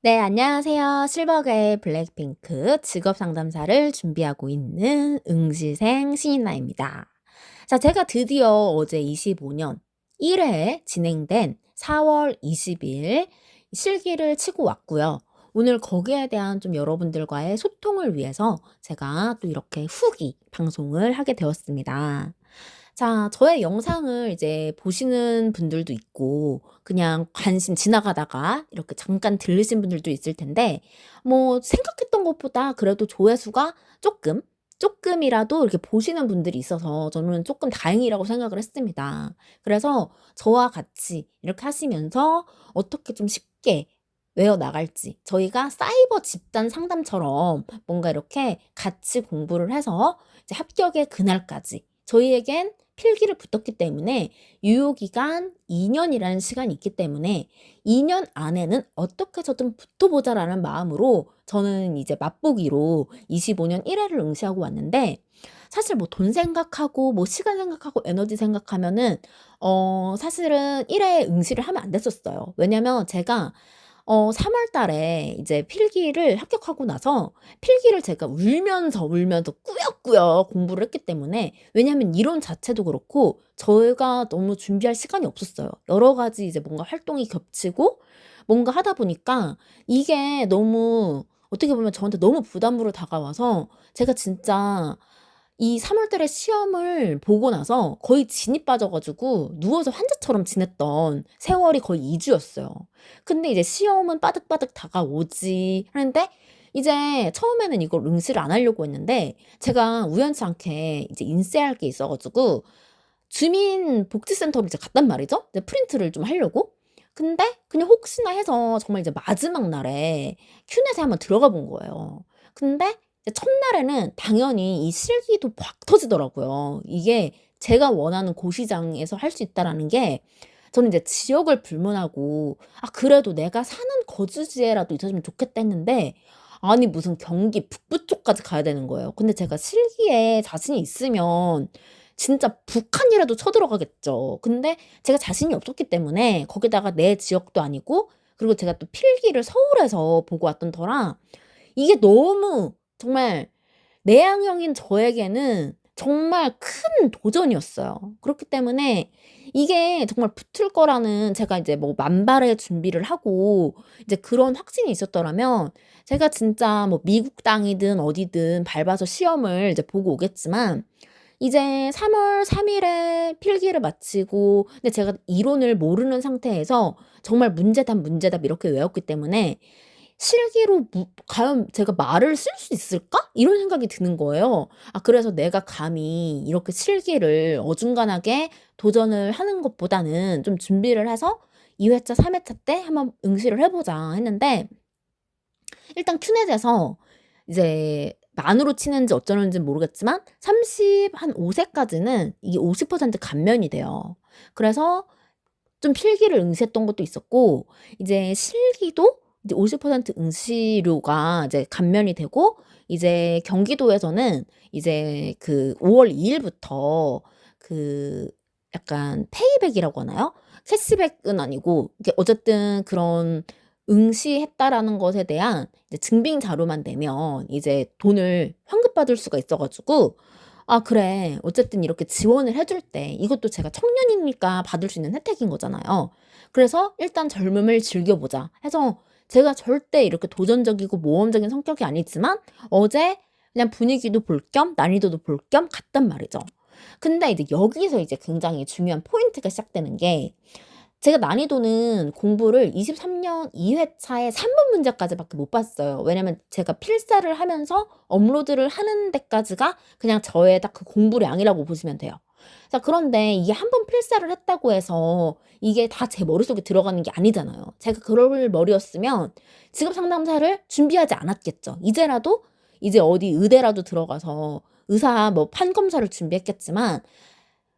네, 안녕하세요. 실버계의 블랙핑크 직업 상담사를 준비하고 있는 응시생 신인나입니다. 자, 제가 드디어 어제 25년 1회에 진행된 4월 20일 실기를 치고 왔고요. 오늘 거기에 대한 좀 여러분들과의 소통을 위해서 제가 또 이렇게 후기 방송을 하게 되었습니다. 자, 저의 영상을 이제 보시는 분들도 있고 그냥 관심 지나가다가 이렇게 잠깐 들으신 분들도 있을 텐데 뭐 생각했던 것보다 그래도 조회수가 조금이라도 이렇게 보시는 분들이 있어서 저는 조금 다행이라고 생각을 했습니다. 그래서 저와 같이 이렇게 하시면서 어떻게 좀 쉽게 외워 나갈지 저희가 사이버 집단 상담처럼 뭔가 이렇게 같이 공부를 해서 이제 합격의 그날까지 저희에겐 필기를 붙었기 때문에 유효기간 2년이라는 시간이 있기 때문에 2년 안에는 어떻게 해서든 붙어보자라는 마음으로 저는 이제 맛보기로 25년 1회를 응시하고 왔는데 사실 뭐 돈 생각하고 뭐 시간 생각하고 에너지 생각하면은 사실은 1회 응시를 하면 안 됐었어요. 왜냐면 제가 3월 달에 이제 필기를 합격하고 나서 필기를 제가 울면서 꾸역꾸역 공부를 했기 때문에 왜냐면 이론 자체도 그렇고 저희가 너무 준비할 시간이 없었어요. 여러 가지 이제 뭔가 활동이 겹치고 뭔가 하다 보니까 이게 너무 어떻게 보면 저한테 너무 부담으로 다가와서 제가 진짜 이 3월 달에 시험을 보고 나서 거의 진이 빠져 가지고 누워서 환자처럼 지냈던 세월이 거의 2 주였어요. 근데 이제 시험은 빠득빠득 다가오지 하는데 이제 처음에는 이걸 응시를 안 하려고 했는데 제가 우연치 않게 이제 인쇄할 게 있어 가지고 주민복지센터로 이제 갔단 말이죠. 이제 프린트를 좀 하려고. 근데 그냥 혹시나 해서 정말 이제 마지막 날에 큐넷에 한번 들어가 본 거예요. 근데 이제 첫날에는 당연히 이 실기도 팍 터지더라고요. 이게 제가 원하는 고시장에서 할 수 있다라는 게 저는 이제 지역을 불문하고 '아 그래도 내가 사는 거주지에라도 있었으면 좋겠다.' 했는데 아니 무슨 경기 북부 쪽까지 가야 되는 거예요. 근데 제가 실기에 자신이 있으면 진짜 북한이라도 쳐들어가겠죠. 근데 제가 자신이 없었기 때문에 거기다가 내 지역도 아니고 그리고 제가 또 필기를 서울에서 보고 왔던 터라 이게 너무 정말 내향형인 저에게는 정말 큰 도전이었어요. 그렇기 때문에 이게 정말 붙을 거라는 제가 이제 뭐 만발의 준비를 하고 이제 그런 확신이 있었더라면 제가 진짜 뭐 미국 땅이든 어디든 밟아서 시험을 이제 보고 오겠지만 이제 3월 3 일에 필기를 마치고 근데 제가 이론을 모르는 상태에서 정말 문제답 이렇게 외웠기 때문에 실기로 '과연 제가 말을 쓸 수 있을까?' 이런 생각이 드는 거예요. 아 그래서 '내가 감히 이렇게 실기를 어중간하게 도전을 하는 것보다는 좀 준비를 해서 2 회차 3 회차 때 한번 응시를 해 보자.' 했는데 일단 큐넷에서 이제 만으로 치는지 어쩌는지는 모르겠지만 30 한 5 세까지는 이게 50% 감면이 돼요. 그래서 좀 필기를 응시했던 것도 있었고 이제 실기도 이제 50% 응시료가 이제 감면이 되고 이제 경기도에서는 이제 그 5 월 2 일부터 그 약간 페이백이라고 하나요? 캐시백은 아니고 이게 어쨌든 그런 응시했다라는 것에 대한 이제 증빙 자료만 내면 이제 돈을 환급받을 수가 있어 가지고 '아 그래. 어쨌든 이렇게 지원을 해줄 때 이것도 제가 청년이니까 받을 수 있는 혜택인 거잖아요. 그래서 일단 젊음을 즐겨보자.' 해서 제가 절대 이렇게 도전적이고 모험적인 성격이 아니지만 어제 그냥 분위기도 볼 겸 난이도도 볼 겸 갔단 말이죠. 근데 이제 여기서 이제 굉장히 중요한 포인트가 시작되는 게 제가 난이도는 공부를 23년 2 회차에 3번 문제까지밖에 못 봤어요. 왜냐면 제가 필사를 하면서 업로드를 하는 데까지가 그냥 저의 딱 그 공부량이라고 보시면 돼요. 자 그런데 이게 한 번 필사를 했다고 해서 이게 다 제 머릿속에 들어가는 게 아니잖아요. 제가 그럴 머리였으면 직업 상담사를 준비하지 않았겠죠. 이제라도 이제 어디 의대라도 들어가서 의사 뭐 판검사를 준비했겠지만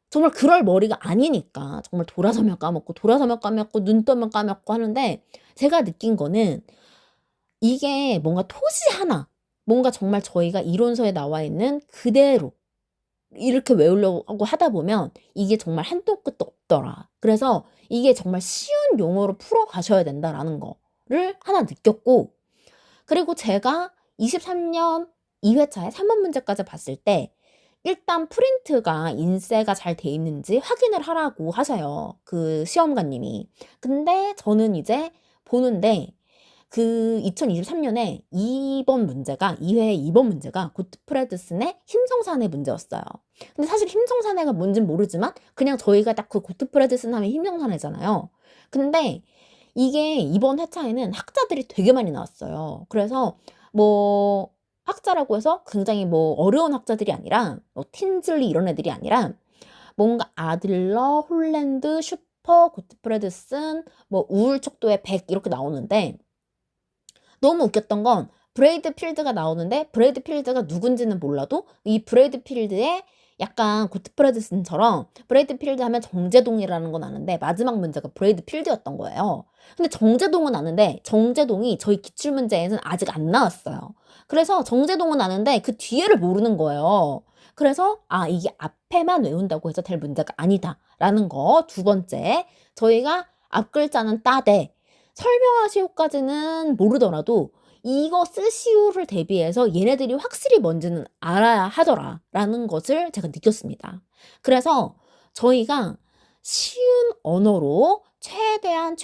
정말 그럴 머리가 아니니까 정말 돌아서면 까먹고 돌아서면 까먹고 눈 뜨면 까먹고 하는데 제가 느낀 거는 이게 뭔가 토시 하나 뭔가 정말 저희가 이론서에 나와 있는 그대로 이렇게 외우려고 하다 보면 이게 정말 한도 끝도 없더라. 그래서 이게 정말 쉬운 용어로 풀어 가셔야 된다라는 거. 거를 하나 느꼈고, 그리고 제가 23년 2회차에 3번 문제까지 봤을 때 일단 프린트가 인쇄가 잘 돼 있는지 확인을 하라고 하셔요, 그 시험관님이. 근데 저는 이제 보는데 그 2023년에 2번 문제가 2회 2번 문제가 고트프레드슨의 힘성사내 문제였어요. 근데 사실 힘성사내가 뭔진 모르지만 그냥 저희가 딱 그 고트프레드슨 하면 힘성사내잖아요. 근데 이게 이번 회차에는 학자들이 되게 많이 나왔어요. 그래서 뭐 학자라고 해서 굉장히 뭐 어려운 학자들이 아니라 뭐 틴즐리 이런 애들이 아니라 뭔가 아들러, 홀랜드, 슈퍼, 고트프레드슨, 뭐 우울척도의 100 이렇게 나오는데, 너무 웃겼던 건 브레이드 필드가 나오는데 브레이드 필드가 누군지는 몰라도 이 브레이드 필드에 약간 고트프레드슨처럼 브레이드 필드 하면 정제동이라는 건 아는데 마지막 문제가 브레이드 필드였던 거예요. 근데 정제동은 아는데 정제동이 저희 기출문제에는 아직 안 나왔어요. 그래서 정제동은 아는데 그 뒤에를 모르는 거예요. 그래서 아, 이게 앞에만 외운다고 해서 될 문제가 아니다라는 거. 두 번째, 저희가 앞 글자는 따되 설명하시오까지는 모르더라도 이거 쓰시오를 대비해서 얘네들이 확실히 뭔지는 알아야 하더라라는 것을 제가 느꼈습니다. 그래서 저희가 쉬운 언어로 최대한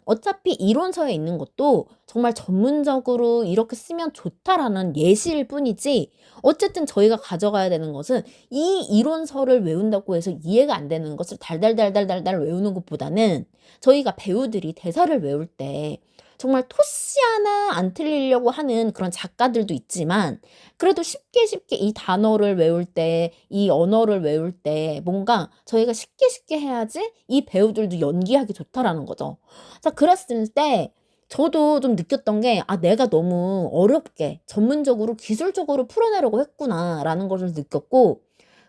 어차피 이론서에 있는 것도 정말 전문적으로 이렇게 쓰면 좋다라는 예시일 뿐이지, 어쨌든 저희가 가져가야 되는 것은 이 이론서를 외운다고 해서 이해가 안 되는 것을 달달달달달달 외우는 것보다는 저희가 배우들이 대사를 외울 때 정말 토씨 하나 안 틀리려고 하는 그런 작가들도 있지만, 그래도 쉽게 이 단어를 외울 때, 이 언어를 외울 때 뭔가 저희가 쉽게 해야지 이 배우들도 연기하기 좋다라는 거죠. 자, 그랬을 때 저도 좀 느꼈던 게, 아, 내가 너무 어렵게 전문적으로 기술적으로 풀어내려고 했구나라는 것을 느꼈고,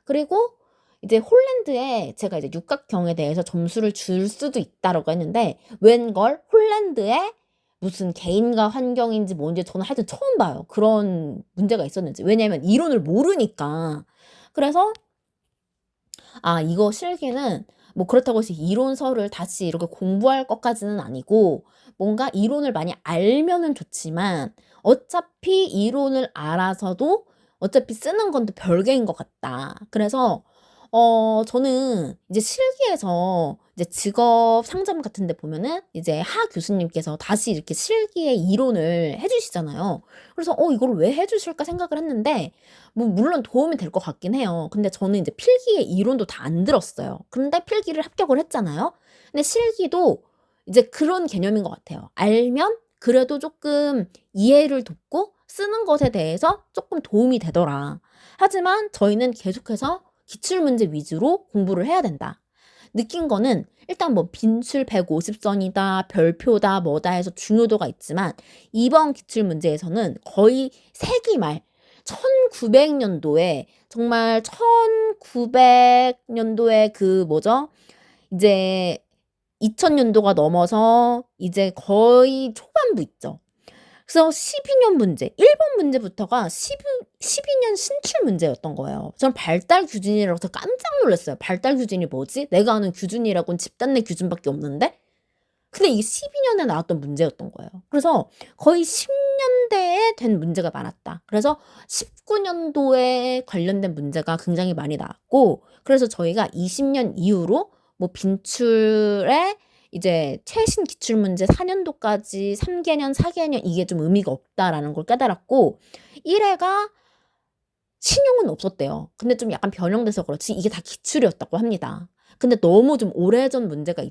그리고 이제 홀랜드에 제가 이제 육각형에 대해서 점수를 줄 수도 있다라고 했는데, 웬걸 홀랜드에 무슨 개인과 환경인지 뭔지 저는 하여튼 처음 봐요, 그런 문제가 있었는지. 왜냐면 이론을 모르니까. 그래서 아, 이거 실기는 뭐 그렇다고 해서 이론서를 다시 이렇게 공부할 것까지는 아니고, 뭔가 이론을 많이 알면은 좋지만 어차피 이론을 알아서도 어차피 쓰는 건 또 별개인 것 같다. 그래서 저는 이제 실기에서 이제 직업 상점 같은 데 보면은 이제 하 교수님께서 다시 이렇게 실기의 이론을 해주시잖아요. 그래서 이걸 왜 해주실까 생각을 했는데, 뭐 물론 도움이 될 것 같긴 해요. 근데 저는 이제 필기의 이론도 다 안 들었어요. 근데 필기를 합격을 했잖아요. 근데 실기도 이제 그런 개념인 것 같아요. 알면 그래도 조금 이해를 돕고 쓰는 것에 대해서 조금 도움이 되더라. 하지만 저희는 계속해서 기출문제 위주로 공부를 해야 된다. 느낀 거는 일단 뭐 빈출 150선이다, 별표다, 뭐다 해서 중요도가 있지만, 이번 기출문제에서는 거의 세기 말 1900년도에, 정말 1900년도에 그 뭐죠? 이제 2000년도가 넘어서 이제 거의 초반부 있죠. 그래서 12년 문제, 1번 문제부터가 12년 신출 문제였던 거예요. 전 발달 규준이라고 해서 깜짝 놀랐어요. 발달 규준이 뭐지? 내가 아는 규준이라고는 집단 내 규준밖에 없는데? 근데 이게 12년에 나왔던 문제였던 거예요. 그래서 거의 10년대에 된 문제가 많았다. 그래서 19년도에 관련된 문제가 굉장히 많이 나왔고, 그래서 저희가 20년 이후로 뭐 빈출에 이제 최신 기출문제 4년도까지 3개년, 4개년 이게 좀 의미가 없다라는 걸 깨달았고, 1회가 신용은 없었대요. 근데 좀 약간 변형돼서 그렇지 이게 다 기출이었다고 합니다. 근데 너무 좀 오래전 문제가